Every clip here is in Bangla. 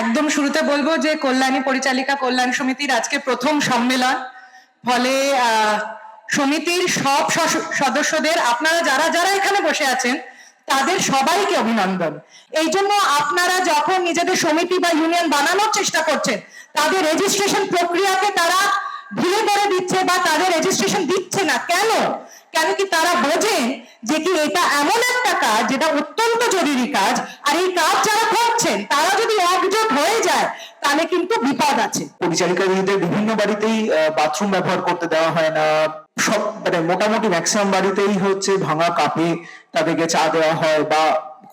একদম শুরুতে বলবো যে কল্যাণী পরিচালিকা কল্যাণ সমিতির আজকে প্রথম সম্মেলন। ফলে সমিতির সব সদস্যদের, আপনারা যারা যারা এখানে বসে আছেন তাদের সবাইকে অভিনন্দন। এই জন্য আপনারা যখন নিজেদের সমিতি বা ইউনিয়ন বানানোর চেষ্টা করছেন, তাদের রেজিস্ট্রেশন প্রক্রিয়াকে তারা ঢিলে করে দিচ্ছে বা তাদের রেজিস্ট্রেশন দিচ্ছে না। কেন? কেন কি তারা বোঝেন যে কি এটা এমন একটা কাজ যেটা অত্যন্ত জরুরি কাজ, আর এই কাজ যারা করছেন তারা যদি একজোট হয়ে যায় তাহলে কিন্তু বিপদ আছে। পরিচালিকা দিদিদের বিভিন্ন বাড়িতেই বাথরুম ব্যবহার করতে দেওয়া হয় না, সব মানে মোটামুটি ম্যাক্সিমাম বাড়িতেই হচ্ছে ভাঙা কাপে তাদেরকে চা দেওয়া হয় বা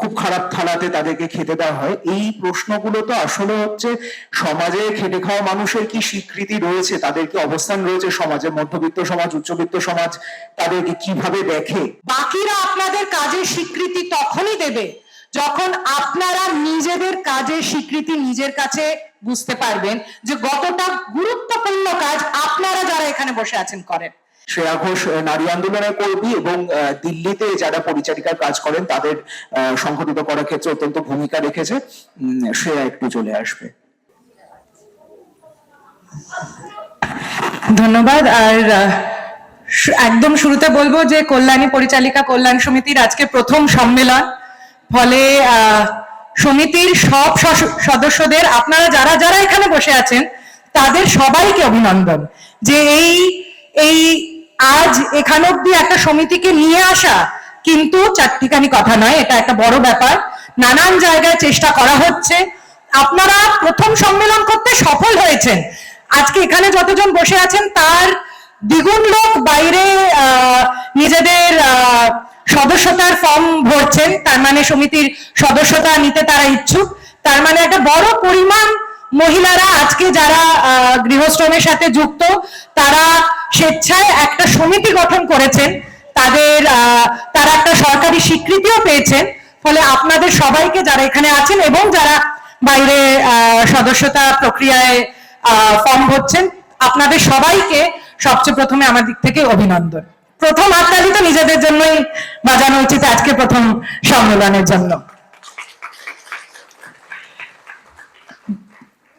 খুব খারাপ থালাতে তাদেরকে খেতে দেওয়া হয়। এই প্রশ্নগুলো তো আসলে হচ্ছে সমাজে খেটে খাওয়া মানুষের কি স্বীকৃতি রয়েছে, তাদের কি অবস্থান রয়েছে সমাজে, মধ্যবিত্ত সমাজ, উচ্চবিত্ত সমাজ তাদেরকে কিভাবে দেখে। বাকিরা আপনাদের কাজের স্বীকৃতি তখনই দেবে যখন আপনারা নিজেদের কাজের স্বীকৃতি নিজের কাছে বুঝতে পারবেন যে কতটা গুরুত্বপূর্ণ কাজ আপনারা যারা এখানে বসে আছেন করেন। শ্রেয়া ঘোষ নারী আন্দোলনের কর্মী এবং দিল্লিতে যারা পরিচারিকার কাজ করেন তাদের সংগঠিত করার ক্ষেত্রে অত্যন্ত ভূমিকা রেখেছে। শ্রেয়া একটু চলে আসবে। ধন্যবাদ। আর একদম শুরুতে বলবো যে কল্যাণী পরিচালিকা কল্যাণ সমিতির আজকে প্রথম সম্মেলন। ফলে সমিতির সব সদস্যদের, আপনারা যারা যারা এখানে বসে আছেন তাদের সবাইকে অভিনন্দন যে এই আজ এখানে অব্দি একটা সমিতিকে নিয়ে আসা কিন্তু চারটিখানি কথা নয়, এটা একটা বড় ব্যাপার। নানান জায়গায় চেষ্টা করা হচ্ছে, আপনারা প্রথম সম্মেলন করতে সফল হয়েছেন। আজকে এখানে যতজন বসে আছেন তার দ্বিগুণ লোক বাইরে নিজেদের সদস্যতার ফর্ম ভরছেন, তার মানে সমিতির সদস্যতা নিতে তারা ইচ্ছুক। তার মানে একটা বড় পরিমাণ মহিলারা আজকে যারা গৃহশ্রমের সাথে যুক্ত, তারা স্বেচ্ছায় একটা সমিতি গঠন করেছেন, তারা একটা সরকারি স্বীকৃতিও পেয়েছেন। ফলে আপনাদের সবাইকে, যারা এখানে আছেন এবং যারা বাইরে সদস্যতা প্রক্রিয়ায় ফর্ম ভরছেন, আপনাদের সবাইকে সবচেয়ে প্রথমে আমার দিক থেকে অভিনন্দন। প্রথম হাততালি তো নিজেদের জন্যই বাজানো উচিত আজকে প্রথম সম্মেলনের জন্য।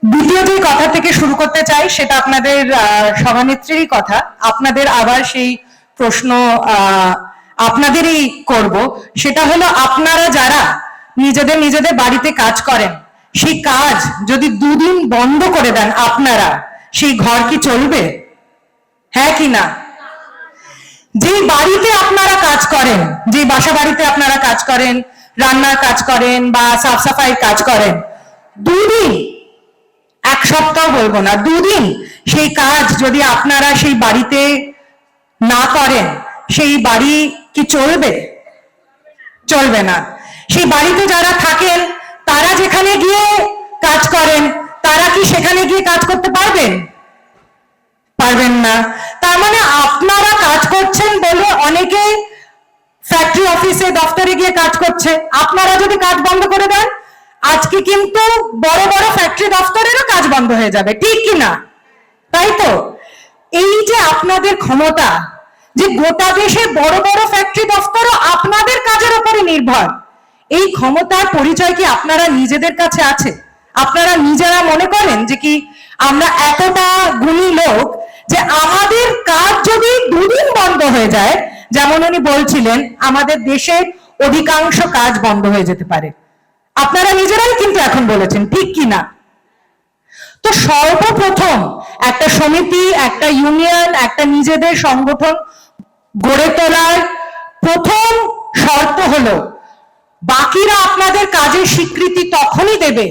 দ্বিতীয় যে কথা থেকে শুরু করতে চাই সেটা আপনাদের সভানেত্রীরই কথা। আপনাদের আবার সেই প্রশ্ন আপনাদেরই করব, সেটা হলো আপনারা যারা নিজেদের বাড়িতে কাজ করেন, সেই কাজ যদি দুদিন বন্ধ করে দেন আপনারা, সেই ঘর কি চলবে? হ্যাঁ কি না? যে বাড়িতে আপনারা কাজ করেন, যে বাসা বাড়িতে আপনারা কাজ করেন, রান্নার কাজ করেন বা সাফ সাফাইয়ের কাজ করেন, দুদিন, এক সপ্তাহ বলবো না, দুদিন সেই কাজ যদি আপনারা সেই বাড়িতে না করেন, সেই বাড়ি কি চলবে? চলবে না। সেই বাড়িতে যারা থাকেন তারা যেখানে গিয়ে কাজ করেন, তারা কি সেখানে গিয়ে কাজ করতে পারবেন? পারবেন না। তার মানে আপনারা কাজ করছেন বলে অনেকে ফ্যাক্টরি অফিসে দপ্তরে গিয়ে কাজ করছে। আপনারা যদি কাজ বন্ধ করে দেন, আজকে কিন্তু বড় বড় ফ্যাক্টরি দপ্তরেরও কাজ বন্ধ হয়ে যাবে, ঠিক কি না? তাই তো? এই যে আপনাদের ক্ষমতা, যে গোটা দেশে বড় বড় ফ্যাক্টরি দপ্তরও আপনাদের কাজের উপরে নির্ভর, এই ক্ষমতার পরিচয় কি আপনারা নিজেদের কাছে আছে? আপনারা নিজেরা মনে করেন যে কি আমরা এতটা গুণী লোক যে আমাদের কাজ যদি দুদিন বন্ধ হয়ে যায়, যেমন উনি বলছিলেন আমাদের দেশের অধিকাংশ কাজ বন্ধ হয়ে যেতে পারে? আপনারা নিজেরাই কিন্তু এখন বলেছেন, ঠিক কি না? তো সর্বপ্রথম একটা সমিতি, একটা ইউনিয়ন, একটা নিজেদের সংগঠন গড়ে তোলার প্রথম শর্ত হলো বাকিরা আপনাদের কাজের স্বীকৃতি তখনই দেবে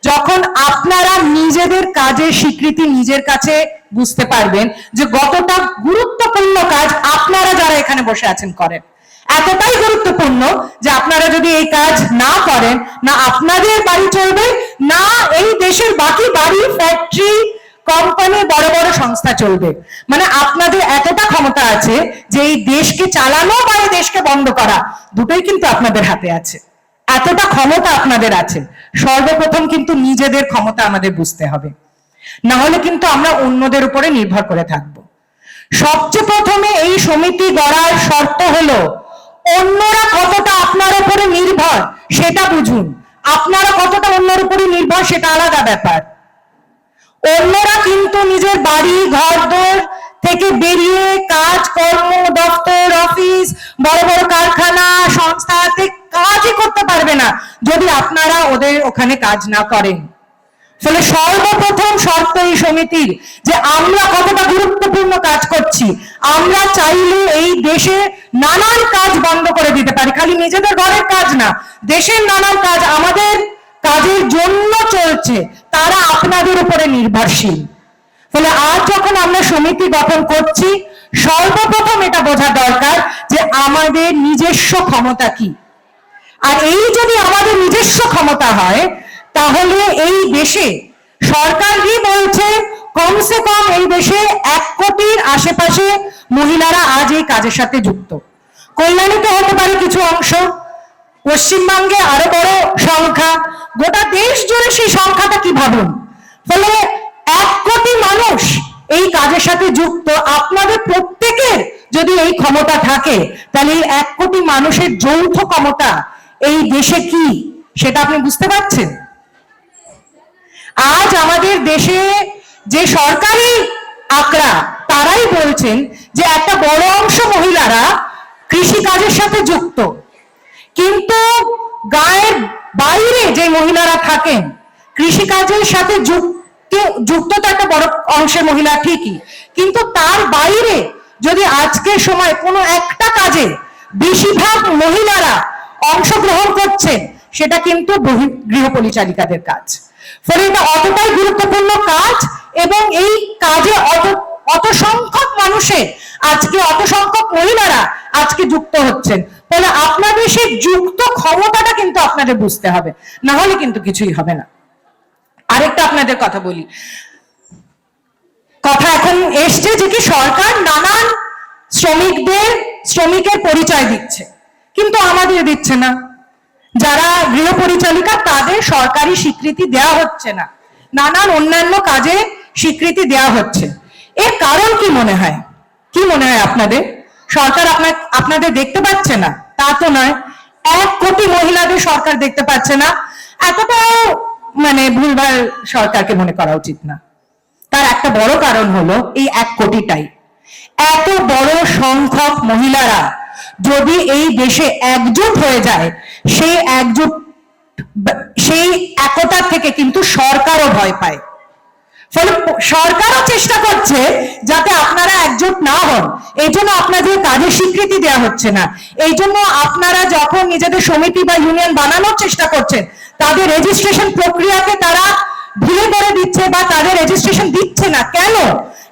যখন আপনারা নিজেদের কাজের স্বীকৃতি নিজের কাছে বুঝতে পারবেন যে কতটা গুরুত্বপূর্ণ কাজ আপনারা যারা এখানে বসে আছেন করেন। এতটাই গুরুত্বপূর্ণ যে আপনারা যদি এই কাজ না করেন, না আপনাদের বাড়ি চলবে, না এই দেশের বাকি বাড়ি, ফ্যাক্টরি, কোম্পানি, বড় বড় সংস্থা চলবে। মানে আপনাদের এতটা ক্ষমতা আছে যে এই দেশকে চালানো বা এই দেশকে বন্ধ করা দুটোই কিন্তু আপনাদের হাতে আছে। এতটা ক্ষমতা আপনাদের আছে। সর্বপ্রথম কিন্তু নিজেদের ক্ষমতা আমাদের বুঝতে হবে, না হলে কিন্তু আমরা অন্যদের উপরে নির্ভর করে থাকবো। সবচেয়ে প্রথমে এই সমিতি গড়ার শর্ত হলো অন্যরা কতটা আপনার উপরে নির্ভর সেটা বুঝুন। আপনারা কতটা অন্যের উপরই নির্ভর সেটা আলাদা ব্যাপার। অন্যরা কিন্তু নিজের বাড়ি ঘরদোর থেকে বেরিয়ে কাজ কর্ম, দপ্তর, অফিস, বড় বড় কারখানা, সংস্থাতে কাজই করতে পারবে না যদি আপনারা ওদের ওখানে কাজ না করেন। ফলে সর্বপ্রথম শর্ত এই সমিতির যে আমরা কতটা গুরুত্বপূর্ণ কাজ করছি। আমরা চাইলে এই দেশে নানান কাজ বন্ধ করে দিতে পারি, খালি নিজেদের ঘরের কাজ না, দেশের নানান কাজ আমাদের কাজের জন্য চলছে, তারা আপনাদের উপরে নির্ভরশীল। ফলে আজ যখন আমরা সমিতি গঠন করছি, সর্বপ্রথম এটা বোঝা দরকার যে আমাদের নিজস্ব ক্ষমতা কি। আর এই যদি আমাদের নিজস্ব ক্ষমতা হয়, তাহলে এই দেশে সরকারই বলছে কমসে কম এই দেশে 1 কোটির আশেপাশে মহিলারা আজ এই কাজের সাথে যুক্ত। কল্যাণীতে হতে পারে কিছু অংশ, পশ্চিমবঙ্গে আরো বড় সংখ্যা, গোটা দেশ জুড়ে সেই সংখ্যাটা কি ভাবুন। ফলে 1 কোটি মানুষ এই কাজের সাথে যুক্ত। আপনাদের প্রত্যেকের যদি এই ক্ষমতা থাকে, তাহলে এই 1 কোটি মানুষের যৌথ ক্ষমতা এই দেশে কি সেটা আপনি বুঝতে পারছেন। আজ আমাদের দেশে যে সরকারি আঁকড়া, তারাই বলছেন যে একটা বড় অংশ মহিলারা কৃষি কাজের সাথে যুক্ত, কিন্তু গায়ের বাইরে যে মহিলারা থাকেন কৃষি কাজের সাথে যুক্ত তো একটা বড় অংশের মহিলা ঠিকই, কিন্তু তার বাইরে যদি আজকের সময় কোনো একটা কাজে বেশিরভাগ মহিলারা অংশগ্রহণ করছেন, সেটা কিন্তু গৃহ পরিচালিকাদের কাজ। ফলে এটা অতটাই গুরুত্বপূর্ণ কাজ, এবং এই কাজে অত সংখ্যক মানুষের আজকে, অত সংখ্যক মহিলারা আজকে যুক্ত হচ্ছেন। ফলে আপনাদের সেই যুক্ত ক্ষমতাটা কিন্তু আপনাদের বুঝতে হবে, না হলে কিন্তু কিছুই হবে না। আরেকটা আপনাদের কথা বলি, কথা এখন এসছে যে কি সরকার নানান শ্রমিকের পরিচয় দিচ্ছে, কিন্তু আমাদের দিচ্ছে না। যারা গৃহ পরিচালিকা তাদের সরকারি স্বীকৃতি দেওয়া হচ্ছে না, নানান অন্যান্য কাজে স্বীকৃতি দেওয়া হচ্ছে। এর কারণ কি মনে হয়? কি মনে হয় আপনাদের? সরকার আপনাদের দেখতে পাচ্ছে না তা তো নয়, 1 কোটি মহিলাদের সরকার দেখতে পাচ্ছে না, এতটাও ভুলভাল সরকারকে মনে করা উচিত না। তার একটা বড় কারণ হলো এই 1 কোটিটাই। এত বড় সংখ্যক মহিলারা যদি এই দেশে একজোট হয়ে যায়, সেই একতা থেকে কিন্তু সরকারও ভয় পায়। ফলে সরকারও চেষ্টা করছে যাতে আপনারা একজোট না হন, এই জন্য আপনাদের কাজের স্বীকৃতি দেওয়া হচ্ছে না। এই জন্য আপনারা যখন নিজেদের সমিতি বা ইউনিয়ন বানানোর চেষ্টা করছেন, তাদের রেজিস্ট্রেশন প্রক্রিয়াকে তারা ঢিলে করে দিচ্ছে বা তাদের রেজিস্ট্রেশন দিচ্ছে না। কেন?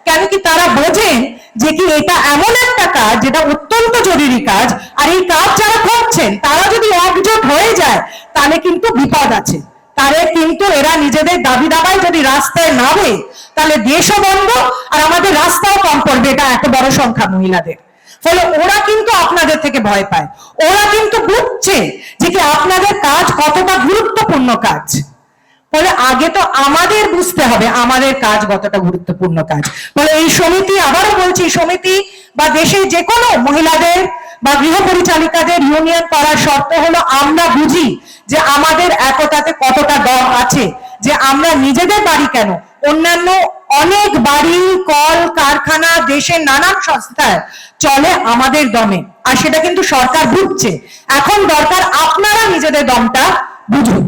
কেন কি তারা বোঝেন যে কি এটা এমন একটা কাজ যেটা অত্যন্ত জরুরি কাজ, আর এই কাজ যারা করছেন তারা যদি একজোট হয়ে যায় তাহলে কিন্তু বিপদ আছে। তাহলে কিন্তু এরা নিজেদের দাবি দাবায় যদি রাস্তায় নামে, তাহলে দেশও বন্ধ আর আমাদের রাস্তাও কম পড়বে, এটা এত বড় সংখ্যা মহিলাদের। ফলে ওরা কিন্তু আপনাদের থেকে ভয় পায়, ওরা কিন্তু বুঝছে যে কি আপনাদের কাজ কতটা গুরুত্বপূর্ণ কাজ। ফলে আগে তো আমাদের বুঝতে হবে আমাদের কাজ কতটা গুরুত্বপূর্ণ কাজ। ফলে এই সমিতি, আবারও বলছি, সমিতি বা দেশের যে কোনো মহিলাদের বা গৃহ পরিচালিকাদের ইউনিয়ন করার শর্ত হলো আমরা বুঝি যে আমাদের একতাতে কতটা দম আছে, যে আমরা নিজেদের বাড়ি কেন, অন্যান্য অনেক বাড়ি, কল কারখানা, দেশের নানান সংস্থায় চলে আমাদের দমে, আর সেটা কিন্তু সরকার বুঝছে। এখন দরকার আপনারা নিজেদের দমটা বুঝুন।